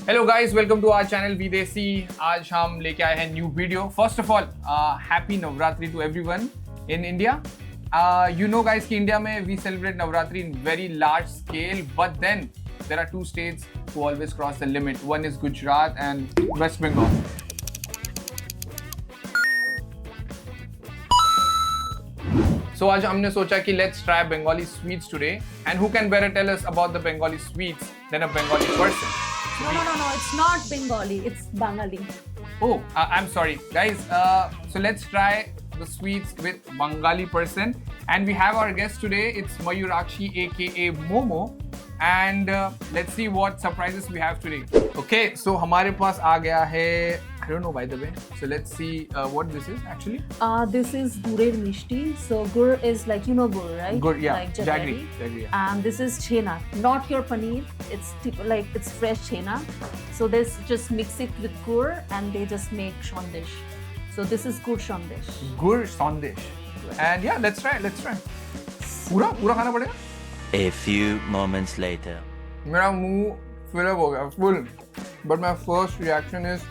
Hello guys, welcome to our channel Videshi. आज हम लेके आए हैं new video. First of all happy Navratri to everyone in India. You know guys कि India में we celebrate Navratri in very large scale, but then there are two states who always cross the limit. One is Gujarat and West Bengal. So आज हमने सोचा कि let's try Bengali sweets today, and who can better tell us about the Bengali sweets than a Bengali person? No, it's not Bengali, it's Bengali. Oh, I'm sorry, guys. So let's try the sweets with Bengali person, and we have our guest today. It's Mayurakshi, aka Momo, and let's see what surprises we have today. Okay, so हमारे पास आ गया है. I don't know, by the way. So let's see what this is actually. This is Gurer Mishti. So gur is like, you know gur, right? Gur, yeah. Like Jaggery. Yeah. And this is chena, not your paneer. It's like it's fresh chena. So they just mix it with gur and they just make shondesh. So this is gur shondesh. Gur sandesh. And yeah, let's try. पूरा खाना पड़ेगा. A few moments later. मेरा मुंह fill up हो गया full, but my first reaction is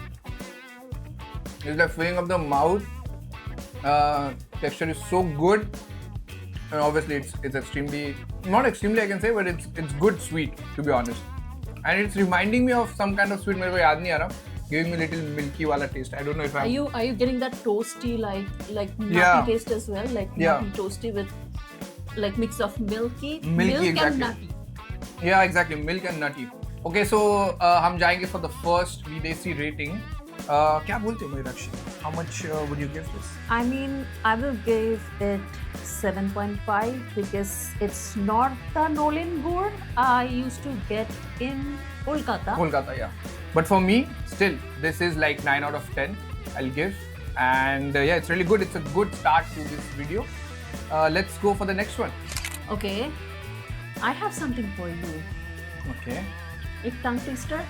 like filling up the mouth. Texture is so good, and obviously it's extremely, not extremely I can say, but it's good sweet, to be honest, and it's reminding me of some kind of sweet. मेरे को याद नहीं आ रहा. Giving me little milky वाला taste. I don't know if Are you getting that toasty like nutty Yeah. taste as well? Like Yeah. nutty toasty with like mix of milk exactly. and nutty. Yeah, exactly. Milk and nutty. Okay, so हम जाएंगे for the first विदेशी rating. क्या बोलते हो Mayurakshi? How much would you give this? I mean, I will give it 7.5 because it's not the Nolan gur I used to get in Kolkata. Kolkata, yeah. But for me, still, this is like 9 out of 10. I'll give. And yeah, it's really good. It's a good start to this video. Let's go for the next one. Okay, I have something for you. Okay. एक tongue twister.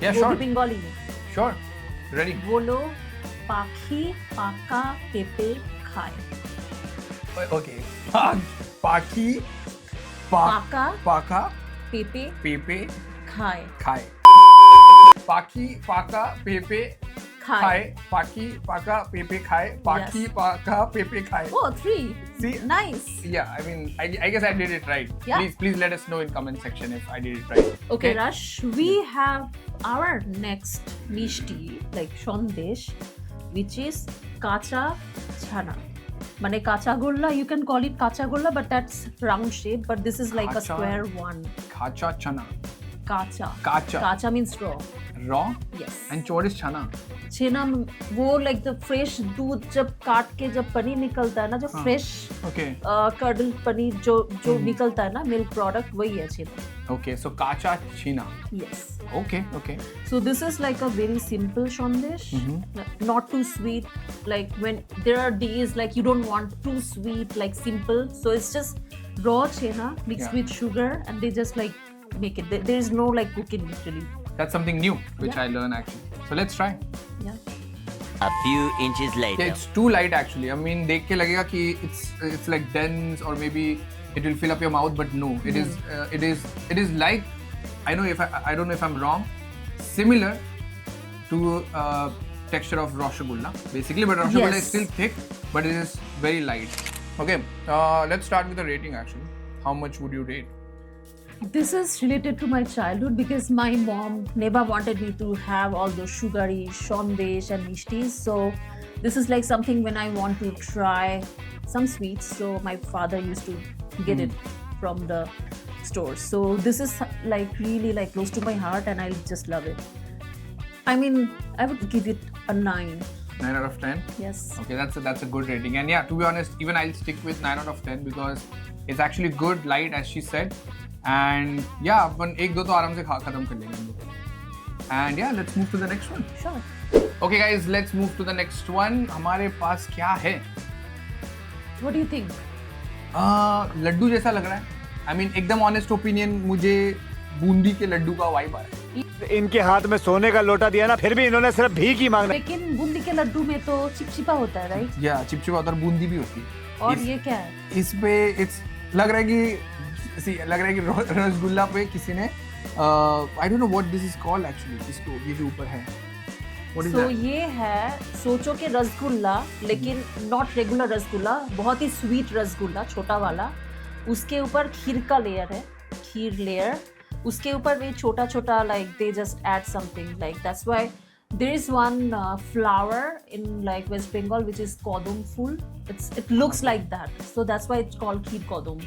Yeah, वो sure. भी Bengali में. Sure. Ready? बोलो पाखी पाका पेपे खाए. Okay. Paki, पाका paka, पेपे pepe, खाए. khai. Paki, paka, pepe, khai. Paki, paka, pepe, khai. Paki, Yes. paka, pepe, khai. Oh, 3. See? Nice. Yeah, I mean, I guess I did it right. Yeah. Please let us know in comment section if I did it right. Okay, Rush, we have our next mishti, like shondesh, which is kacha chana. Mane kacha golla, you can call it kacha golla, but that's round shape, but this is like a Kacha. square one. Kacha chana. Kacha. Kacha. Kacha means raw. Raw. Yes. And what is chana? छेना वो like the fresh दूध जब काट के जब पनीर निकलता है ना, जो हाँ. fresh Okay. curdled पनीर जो निकलता है ना, milk product, वही है छेना. Okay, so kacha china. Yes. Okay. So this is like a very simple shondesh, not too sweet. Like when there are days like you don't want too sweet, like simple. So it's just raw chena mixed Yeah. with sugar, and they just like make it. There is no like cooking literally. That's something new which Yeah. I learned actually. So let's try. Yeah. A few inches later. Yeah, it's too light actually. I mean, देख के लगेगा कि it's like dense or maybe it will fill up your mouth, but no, it is like, I don't know if I'm wrong, similar to texture of rasgulla basically, but rasgulla Yes. is still thick, but it is very light. Okay, let's start with the rating actually. How much would you rate? This is related to my childhood because my mom never wanted me to have all those sugary shondesh and mishtis. So this is like something when I want to try some sweets. So my father used to get it from the store. So this is like really like close to my heart, and I just love it. I mean, I would give it a 9. 9 out of 10. Yes. Okay, that's a good rating. And yeah, to be honest, even I'll stick with 9 out of 10 because it's actually good, light as she said. And yeah, अपन एक दो तो आराम से खत्म कर लेंगे हम लोग. And yeah, let's move to the next one. Sure. Okay guys, let's move to the next one. हमारे पास क्या है? What do you think? Laddu जैसा लग रहा है. I mean, एकदम honest opinion, मुझे बूंदी के लड्डू का वाइब आ रहा है. इनके हाथ में सोने का लोटा दिया ना, फिर भी इन्होंने सिर्फ भीख ही मांगना. लेकिन बूंदी के लड्डू में तो चिपचिपा होता है, राइट? या चिपचिपा होता है और बूंदी भी होती है. और ये क्या है? इस पे लग रहा है कि रसगुल्ला पे किसी ने I don't know what this is called actually. इसको ये जो ऊपर है. What is So that? ये है सोचो के रसगुल्ला, लेकिन नॉट रेगुलर रसगुल्ला, बहुत ही स्वीट रसगुल्ला, छोटा वाला. उसके ऊपर खीर का लेयर है, खीर लेयर. उसके ऊपर ये छोटा छोटा like they just add something like that's why there is one flower in like West Bengal which is kodum ful. It looks like that, so that's why it's called kheer kodum.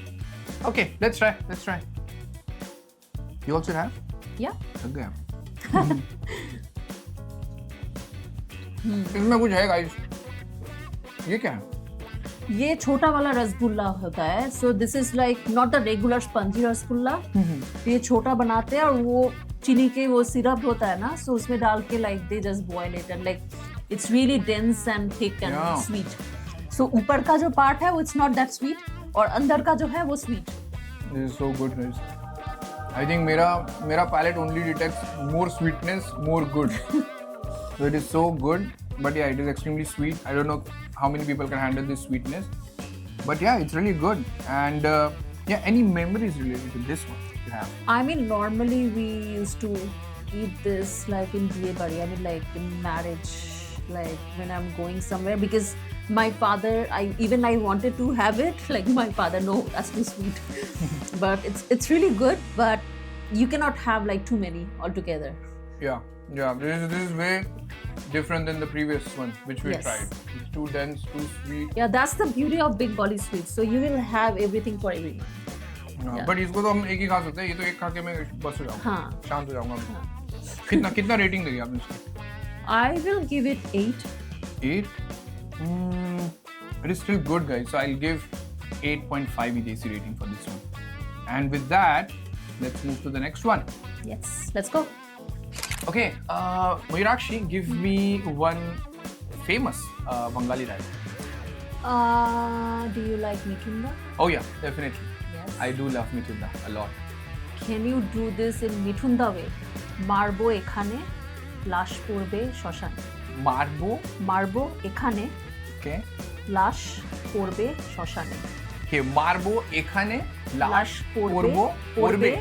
Okay, let's try. Let's try. You also have? Yeah. थक गया. इसमें कुछ है guys. ये क्या है? ये छोटा वाला रसगुल्ला होता है. So this is like not the regular spongy rasgulla. ये छोटा बनाते हैं और वो चीनी के वो सिरप होता है ना, सो उसमें डाल के like they just boil it and like it's really dense and thick and Yeah. Sweet. So ऊपर का जो पार्ट है वो इट्स नॉट दैट स्वीट और अंदर का जो है वो sweet. This is so good, guys. I think मेरा palate only detects more sweetness, more good. So it is so good, but yeah, it is extremely sweet. I don't know how many people can handle this sweetness, but yeah, it's really good. And yeah, any memories related to this one you have? I mean, normally we used to eat this like in Diye Bari. I mean, like in marriage, like when I'm going somewhere, because my father, I wanted to have it. Like my father, no, that's too sweet. But it's really good. But you cannot have like too many altogether. Yeah. This is way different than the previous one which we Yes. tried. It's too dense, too sweet. Yeah, that's the beauty of Bengali sweets. So you will have everything for everyone. Yeah. But इसको तो हम एक ही खा सकते हैं. ये तो एक खा के मैं बस हो जाऊंगा. हाँ. शांत हो जाऊंगा. कितना रेटिंग देगी आपने इसको? I will give it 8. 8? It is still good, guys. So I'll give 8.5 EDC rating for this one. And with that, let's move to the next one. Yes, let's go. Okay, Mayurakshi, give me one famous Bengali rice. Do you like Mithunda? Oh yeah, definitely. Yes. I do love Mithunda a lot. Can you do this in Mithunda way? মারবো এখানে, লাশ পড়বে শ্মশানে. Marbo, এখানে, okay. লাশ পড়বে শ্মশানে. Okay, marbo এখানে লাশ লাশ পড়বো পড়বে.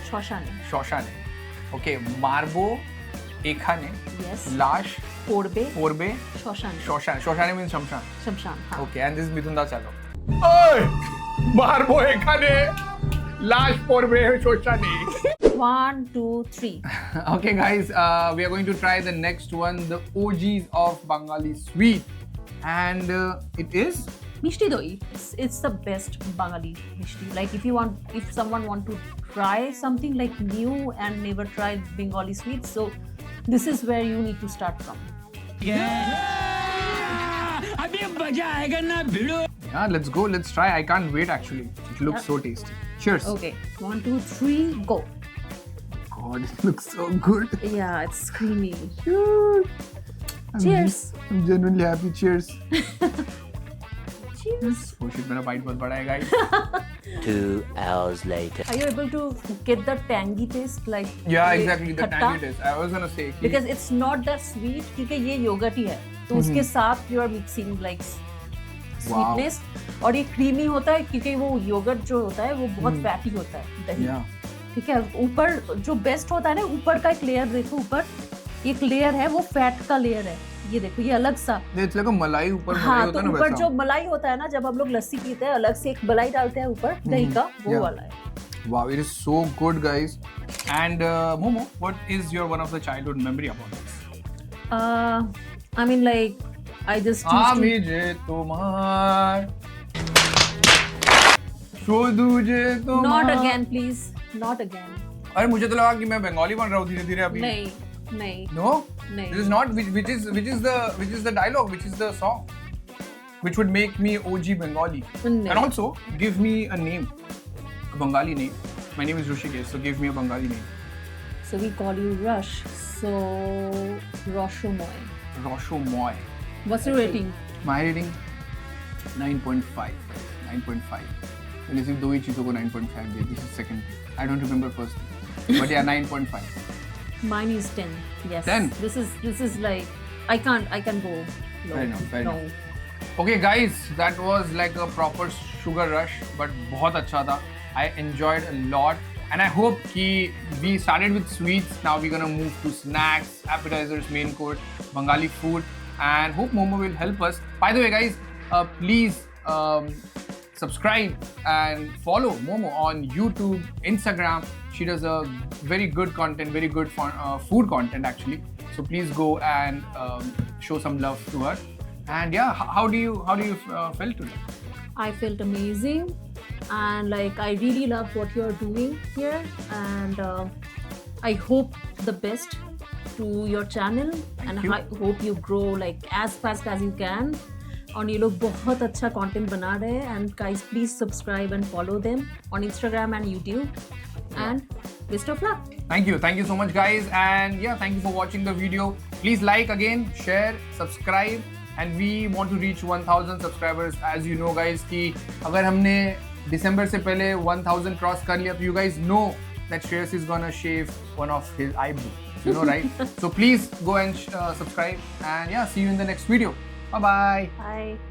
শ্মশানে. শ্মশানে. Okay, মারবো এখানে Yes. লাশ পড়বে পড়বে শ্মশানে. শ্মশানে means শ্মশান. শ্মশান. হ্যাঁ. Okay, and this is Mithunda chalo. ওই মারবো এখানে লাশ পড়বে শ্মশানে. 1, 2, 3. Okay, guys, we are going to try the next one, the OGs of Bengali sweet, and it is Mishti doi. It's the best Bengali mishti. Like if someone want to try something like new and never tried Bengali sweets, so this is where you need to start from. yeah. Let's go. Let's try. I can't wait. Actually, it looks so tasty. Cheers. Okay, 1, 2, 3, go. God, it looks so good. Yeah, it's creamy. I'm Cheers. I'm genuinely happy. Cheers. Cheers. Oh shit, मेरा bite बहुत बड़ा है, guys. 2 hours later. Are you able to get the tangy taste like? Yeah, ये exactly. The खट्टा? tangy taste. I was gonna say. कि- Because it's not that sweet क्योंकि ये yogurt ही है, तो उसके साथ you are mixing like sweetness और ये creamy होता है क्योंकि वो योगर्ट जो होता है वो बहुत fatty होता है दही. Yeah. ठीक है. ऊपर जो बेस्ट होता है ना, ऊपर का एक लेयर देखो, ऊपर एक लेयर है वो फैट का लेयर है. ये देखो, ये अलग सा. It's like a मलाई ऊपर मलाई हाँ, होता तो है ना ऊपर वैसा. जो मलाई होता है ना, जब हम लोग लस्सी पीते हैं अलग से एक मलाई डालते हैं ऊपर दही का, वो Yeah. वाला है. Wow, it is so good, guys. And Momo, what is your one of the childhood memory about this? I mean like I just used to, আমি যে তোমার শুধু যে তোমার not again please, not again. अरे मुझे तो लगा कि मैं बंगाली बन रहा हूँ धीरे धीरे अभी. नहीं, नहीं, No, नहीं. this is not. Which is the dialogue? Which is the song? Which would make me OG Bengali? नहीं. And also give me a name, a Bengali name. My name is Rushikesh, so give me a Bengali name. So we call you Rush. So Roshomoy. Rosho Moy. What's your rating? My rating 9.5. 9.5. मैंने सिर्फ दो ही चीजों को 9.5 दिया. This is second. I don't remember first. But yeah, 9.5. Mine is 10. Yes. 10? This is like I can't go low. Fair enough, fair no. enough. Okay, guys, that was like a proper sugar rush, but बहुत अच्छा था. I enjoyed a lot, and I hope कि we started with sweets. Now we're gonna move to snacks, appetizers, main course, Bengali food, and hope Momo will help us. By the way, guys, please subscribe and follow Momo on YouTube, Instagram. She does a very good content, very good food content actually. So please go and show some love to her. And yeah, how do you feel today? I felt amazing, and like I really love what you're doing here, and I hope the best to your channel, and you. I hope you grow like as fast as you can. और ये लोग बहुत अच्छा content बना रहे हैं, and guys please subscribe and follow them on Instagram and YouTube, and best of luck. Thank you so much, guys, and yeah, thank you for watching the video. Please like again, share, subscribe, and we want to reach 1000 subscribers. As you know, guys, कि अगर हमने December से पहले 1000 cross कर लिया, तो you guys know that Shreyas is gonna shave one of his eyebrows. You know, right? So please go and subscribe, and yeah, see you in the next video. Bye bye. Bye.